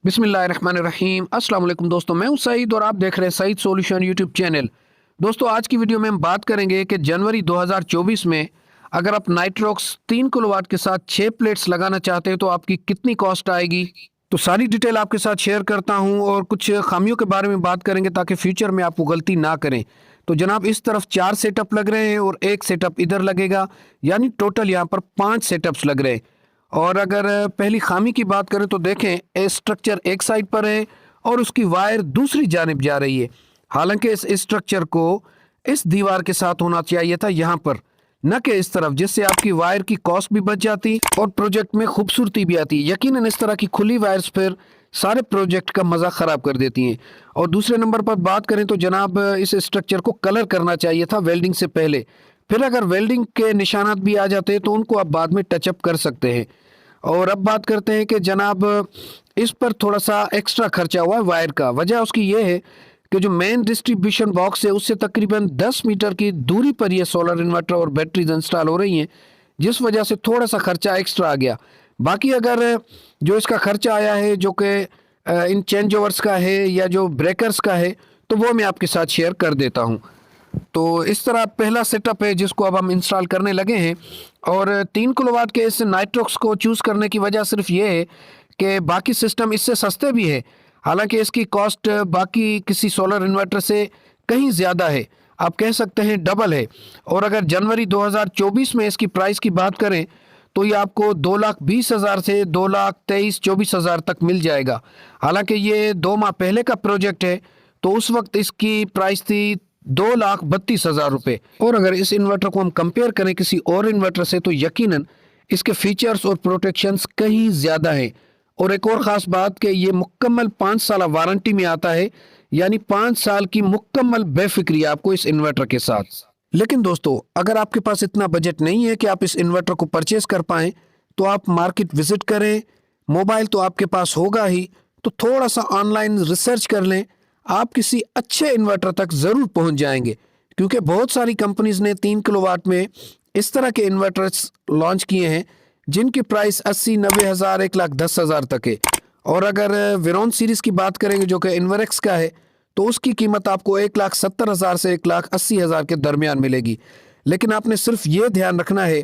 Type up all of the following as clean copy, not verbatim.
बिस्मिल्लाहिर्रहमानिर्रहीम। अस्सलाम वालेकुम दोस्तों, मैं हूं सईद और आप देख रहे हैं सईद सॉल्यूशन यूट्यूब चैनल। दोस्तों, आज की वीडियो में हम बात करेंगे कि जनवरी 2024 में अगर आप नाइट्रोक्स 3 किलोवाट के साथ 6 प्लेट्स लगाना चाहते हैं तो आपकी कितनी कॉस्ट आएगी। तो सारी डिटेल आपके साथ शेयर करता हूं और कुछ खामियों के बारे में बात करेंगे ताकि फ्यूचर में आप वो गलती ना करें। तो जनाब, इस तरफ 4 सेटअप लग रहे हैं और एक सेटअप इधर लगेगा, यानी टोटल यहाँ पर 5 सेटअप्स लग रहे हैं। और अगर पहली खामी की बात करें तो देखें, स्ट्रक्चर एक साइड पर है और उसकी वायर दूसरी जानिब जा रही है। हालांकि इस स्ट्रक्चर को इस दीवार के साथ होना चाहिए था यहाँ पर, न कि इस तरफ, जिससे आपकी वायर की कॉस्ट भी बच जाती और प्रोजेक्ट में खूबसूरती भी आती। यकीनन इस तरह की खुली वायर्स फिर सारे प्रोजेक्ट का मज़ा ख़राब कर देती हैं। और दूसरे नंबर पर बात करें तो जनाब, इस स्ट्रक्चर को कलर करना चाहिए था वेल्डिंग से पहले। फिर अगर वेल्डिंग के निशानात भी आ जाते तो उनको आप बाद में टचअप कर सकते हैं। और अब बात करते हैं कि जनाब, इस पर थोड़ा सा एक्स्ट्रा खर्चा हुआ है वायर का। वजह उसकी ये है कि जो मेन डिस्ट्रीब्यूशन बॉक्स है उससे तकरीबन 10 मीटर की दूरी पर ये सोलर इन्वर्टर और बैटरीज इंस्टॉल हो रही हैं, जिस वजह से थोड़ा सा खर्चा एक्स्ट्रा आ गया। बाकी अगर जो इसका खर्चा आया है, जो कि इन चेंज ओवर्स का है या जो ब्रेकर्स का है, तो वो मैं आपके साथ शेयर कर देता हूँ। तो इस तरह पहला सेटअप है जिसको अब हम इंस्टॉल करने लगे हैं। और 3 किलोवाट के इस नाइट्रोक्स को चूज़ करने की वजह सिर्फ ये है कि बाकी सिस्टम इससे सस्ते भी है। हालांकि इसकी कॉस्ट बाकी किसी सोलर इन्वर्टर से कहीं ज़्यादा है, आप कह सकते हैं डबल है। और अगर जनवरी 2024 में इसकी प्राइस की बात करें तो ये आपको 2,20,000 से 2,23,000-24,000 तक मिल जाएगा। हालांकि ये 2 माह पहले का प्रोजेक्ट है, तो उस वक्त इसकी प्राइस थी 2,32,000 रुपये। और अगर इस इन्वर्टर को हम कंपेयर करें किसी और इन्वर्टर से तो यकीनन इसके फीचर्स और प्रोटेक्शंस कहीं ज़्यादा हैं। और एक और ख़ास बात कि ये मुकम्मल 5 साल वारंटी में आता है, यानी 5 साल की मुकम्मल बेफिक्री आपको इस इन्वर्टर के साथ। लेकिन दोस्तों, अगर आपके पास इतना बजट नहीं है कि आप इस इन्वर्टर को परचेज कर पाएँ, तो आप मार्केट विजिट करें। मोबाइल तो आपके पास होगा ही, तो थोड़ा सा ऑनलाइन रिसर्च कर लें, आप किसी अच्छे इन्वर्टर तक ज़रूर पहुंच जाएंगे। क्योंकि बहुत सारी कंपनीज ने 3 किलोवाट में इस तरह के इन्वर्टर्स लॉन्च किए हैं जिनकी प्राइस 80-90 हज़ार 1,10,000 तक है। और अगर वेरोन सीरीज़ की बात करेंगे जो कि इन्वरेक्स का है, तो उसकी कीमत आपको 1,70,000 से 1,80,000 के दरमियान मिलेगी। लेकिन आपने सिर्फ ये ध्यान रखना है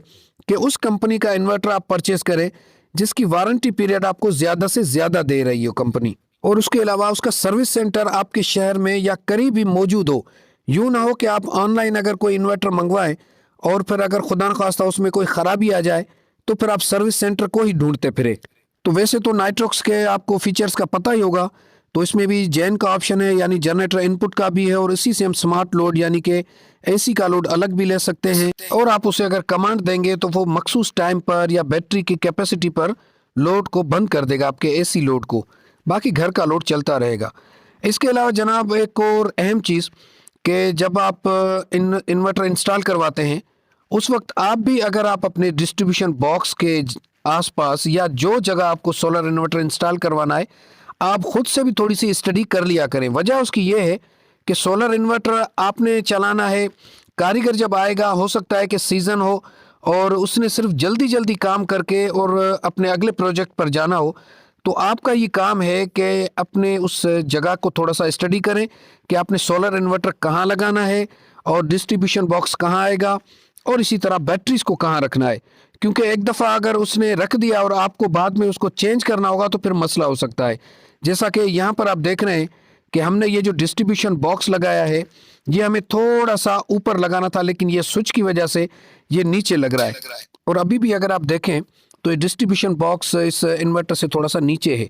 कि उस कंपनी का इन्वर्टर आप परचेज करें जिसकी वारंटी पीरियड आपको ज़्यादा से ज़्यादा दे रही हो कंपनी। और उसके अलावा उसका सर्विस सेंटर आपके शहर में या करीब ही मौजूद हो। यूँ ना हो कि आप ऑनलाइन अगर कोई इन्वर्टर मंगवाएं और फिर अगर खुदा न खास्ता उसमें कोई ख़राबी आ जाए तो फिर आप सर्विस सेंटर को ही ढूंढते फिरे। तो वैसे तो नाइट्रोक्स के आपको फीचर्स का पता ही होगा, तो इसमें भी जैन का ऑप्शन है, यानी जनरेटर इनपुट का भी है। और इसी से हम स्मार्ट लोड यानी कि एसी का लोड अलग भी ले सकते हैं। और आप उसे अगर कमांड देंगे तो वो मखसूस टाइम पर या बैटरी की कैपेसिटी पर लोड को बंद कर देगा, आपके एसी लोड को। बाकी घर का लोड चलता रहेगा। इसके अलावा जनाब, एक और अहम चीज़ कि जब आप इन्वर्टर इंस्टॉल करवाते हैं उस वक्त आप भी, अगर आप अपने डिस्ट्रीब्यूशन बॉक्स के आसपास या जो जगह आपको सोलर इन्वर्टर इंस्टॉल करवाना है, आप खुद से भी थोड़ी सी स्टडी कर लिया करें। वजह उसकी ये है कि सोलर इन्वर्टर आपने चलाना है, कारीगर जब आएगा हो सकता है कि सीज़न हो और उसने सिर्फ जल्दी जल्दी काम करके और अपने अगले प्रोजेक्ट पर जाना हो। तो आपका ये काम है कि अपने उस जगह को थोड़ा सा स्टडी करें कि आपने सोलर इन्वर्टर कहाँ लगाना है और डिस्ट्रीब्यूशन बॉक्स कहाँ आएगा और इसी तरह बैटरीज को कहाँ रखना है। क्योंकि एक दफ़ा अगर उसने रख दिया और आपको बाद में उसको चेंज करना होगा तो फिर मसला हो सकता है। जैसा कि यहाँ पर आप देख रहे हैं कि हमने ये जो डिस्ट्रीब्यूशन बॉक्स लगाया है ये हमें थोड़ा सा ऊपर लगाना था, लेकिन ये स्विच की वजह से ये नीचे लग रहा है। और अभी भी अगर आप देखें तो ये डिस्ट्रीब्यूशन बॉक्स इस इन्वर्टर से थोड़ा सा नीचे है,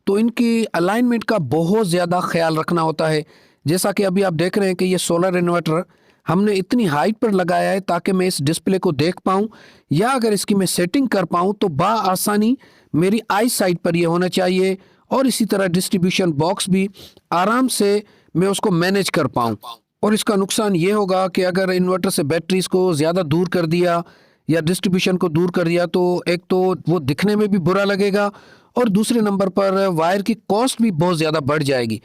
तो इनकी अलाइनमेंट का बहुत ज़्यादा ख्याल रखना होता है। जैसा कि अभी आप देख रहे हैं कि ये सोलर इन्वर्टर हमने इतनी हाइट पर लगाया है ताकि मैं इस डिस्प्ले को देख पाऊँ, या अगर इसकी मैं सेटिंग कर पाऊँ तो आसानी मेरी आई साइड पर ये होना चाहिए। और इसी तरह डिस्ट्रीब्यूशन बॉक्स भी आराम से मैं उसको मैनेज कर पाऊँ। और इसका नुकसान ये होगा कि अगर इन्वर्टर से बैटरीज को ज़्यादा दूर कर दिया या डिस्ट्रीब्यूशन को दूर कर दिया तो एक तो वो दिखने में भी बुरा लगेगा और दूसरे नंबर पर वायर की कॉस्ट भी बहुत ज़्यादा बढ़ जाएगी।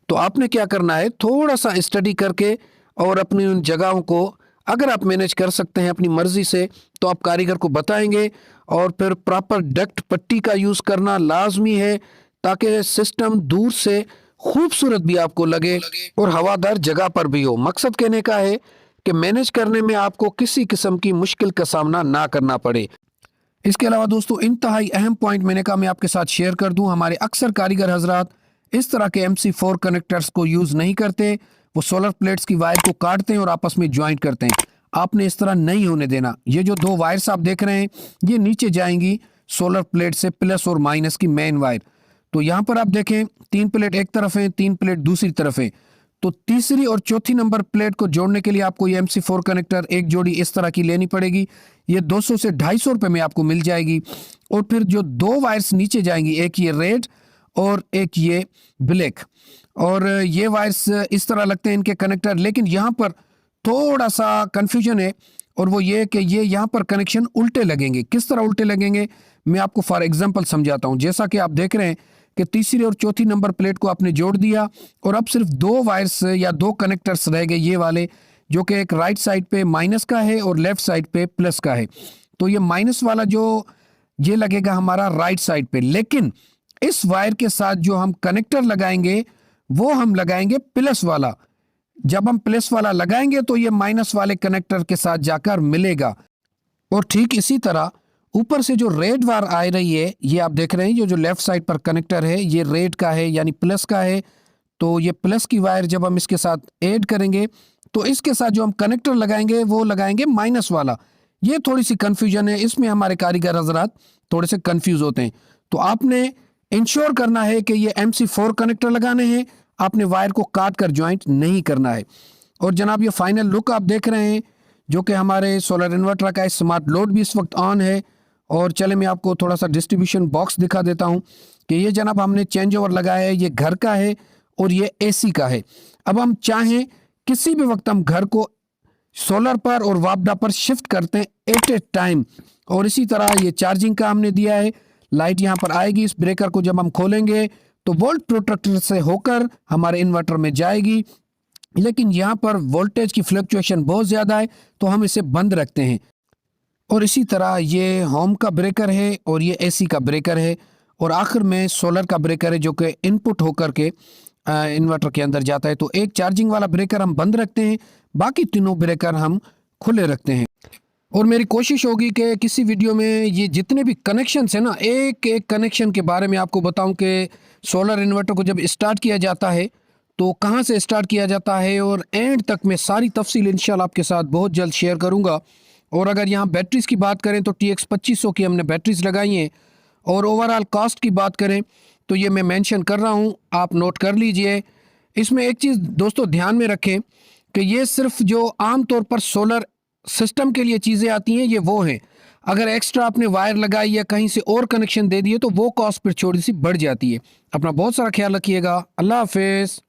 तो आपने क्या करना है, थोड़ा सा स्टडी करके और अपनी उन जगहों को अगर आप मैनेज कर सकते हैं अपनी मर्ज़ी से तो आप कारीगर को बताएंगे। और फिर प्रॉपर डक्ट पट्टी का यूज़ करना लाजमी है ताकि सिस्टम दूर से खूबसूरत भी आपको लगे और हवादार जगह पर भी हो। मकसद कहने का है कि मैनेज करने में आपको किसी किस्म की मुश्किल का सामना ना करना पड़े। इसके अलावा दोस्तों इंतहाई अहम पॉइंट मैंने कहा मैं आपके साथ शेयर कर दूं। हमारे अक्सर कारीगर हजरात इस तरह के MC4 कनेक्टर्स को यूज़ नहीं करते। वो सोलर प्लेट्स की वायर को काटते हैं और आपस में ज्वाइंट करते हैं। आपने इस तरह नहीं होने देना। ये जो दो वायर्स आप देख रहे हैं ये नीचे जाएंगी सोलर प्लेट से प्लस और माइनस की मेन वायर। तो यहाँ पर आप देखें 3 प्लेट एक तरफ है, 3 प्लेट दूसरी तरफ है। तो तीसरी और चौथी नंबर प्लेट को जोड़ने के लिए आपको ये MC4 कनेक्टर एक जोड़ी इस तरह की लेनी पड़ेगी। ये 200 से 250 रुपये में आपको मिल जाएगी। और फिर जो दो वायर्स नीचे जाएंगी, एक ये रेड और एक ये ब्लैक, और ये वायर्स इस तरह लगते हैं इनके कनेक्टर। लेकिन यहाँ पर थोड़ा सा कन्फ्यूजन है और वो ये कि ये यहाँ पर कनेक्शन उल्टे लगेंगे। किस तरह उल्टे लगेंगे मैं आपको फॉर एग्जांपल समझाता हूँ। जैसा कि आप देख रहे हैं कि तीसरी और चौथी नंबर प्लेट को आपने जोड़ दिया और अब सिर्फ दो वायर्स या दो कनेक्टर्स रह गए ये वाले, जो कि एक राइट साइड पे माइनस का है और लेफ्ट साइड पे प्लस का है। तो ये माइनस वाला जो ये लगेगा हमारा राइट साइड पे, लेकिन इस वायर के साथ जो हम कनेक्टर लगाएंगे वो हम लगाएंगे प्लस वाला। जब हम प्लस वाला लगाएंगे तो ये माइनस वाले कनेक्टर के साथ जाकर मिलेगा। और ठीक इसी तरह ऊपर से जो रेड वायर आ रही है ये आप देख रहे हैं, ये जो लेफ्ट साइड पर कनेक्टर है ये रेड का है यानी प्लस का है। तो ये प्लस की वायर जब हम इसके साथ ऐड करेंगे तो इसके साथ जो हम कनेक्टर लगाएंगे वो लगाएंगे माइनस वाला। ये थोड़ी सी कंफ्यूजन है, इसमें हमारे कारीगर हजरात थोड़े से कंफ्यूज होते हैं। तो आपने इंश्योर करना है कि ये MC4 कनेक्टर लगाने हैं, आपने वायर को काट कर ज्वाइंट नहीं करना है। और जनाब ये फाइनल लुक आप देख रहे हैं जो कि हमारे सोलर इन्वर्टर का है। स्मार्ट लोड भी इस वक्त ऑन है। और चले मैं आपको थोड़ा सा डिस्ट्रीब्यूशन बॉक्स दिखा देता हूं कि ये जनाब हमने चेंज ओवर लगाया है, ये घर का है और ये AC का है। अब हम चाहें किसी भी वक्त हम घर को सोलर पर और वापडा पर शिफ्ट करते हैं एट ए टाइम। और इसी तरह ये चार्जिंग का हमने दिया है। लाइट यहाँ पर आएगी, इस ब्रेकर को जब हम खोलेंगे तो वोल्ट प्रोटेक्टर से होकर हमारे इन्वर्टर में जाएगी। लेकिन यहाँ पर वोल्टेज की फ्लक्चुएशन बहुत ज़्यादा है तो हम इसे बंद रखते हैं। और इसी तरह ये होम का ब्रेकर है और ये AC का ब्रेकर है और आखिर में सोलर का ब्रेकर है जो कि इनपुट होकर के इन्वर्टर के अंदर जाता है। तो एक चार्जिंग वाला ब्रेकर हम बंद रखते हैं, बाकी तीनों ब्रेकर हम खुले रखते हैं। और मेरी कोशिश होगी कि किसी वीडियो में ये जितने भी कनेक्शंस हैं ना, एक एक कनेक्शन के बारे में आपको बताऊं कि सोलर इन्वर्टर को जब स्टार्ट किया जाता है तो कहां से स्टार्ट किया जाता है, और एंड तक मैं सारी तफसील इंशाल्लाह आपके साथ बहुत जल्द शेयर करूंगा। और अगर यहाँ बैटरीज की बात करें तो TX 2500 की हमने बैटरीज लगाई हैं। और ओवरऑल कॉस्ट की बात करें तो ये मैं मेंशन कर रहा हूँ, आप नोट कर लीजिए। इसमें एक चीज़ दोस्तों ध्यान में रखें कि ये सिर्फ जो आम तौर पर सोलर सिस्टम के लिए चीज़ें आती हैं ये वो हैं। अगर एक्स्ट्रा आपने वायर लगाई या कहीं से और कनेक्शन दे दिए तो वो कॉस्ट फिर थोड़ी सी बढ़ जाती है। अपना बहुत सारा ख्याल रखिएगा। अल्लाह हाफिज़।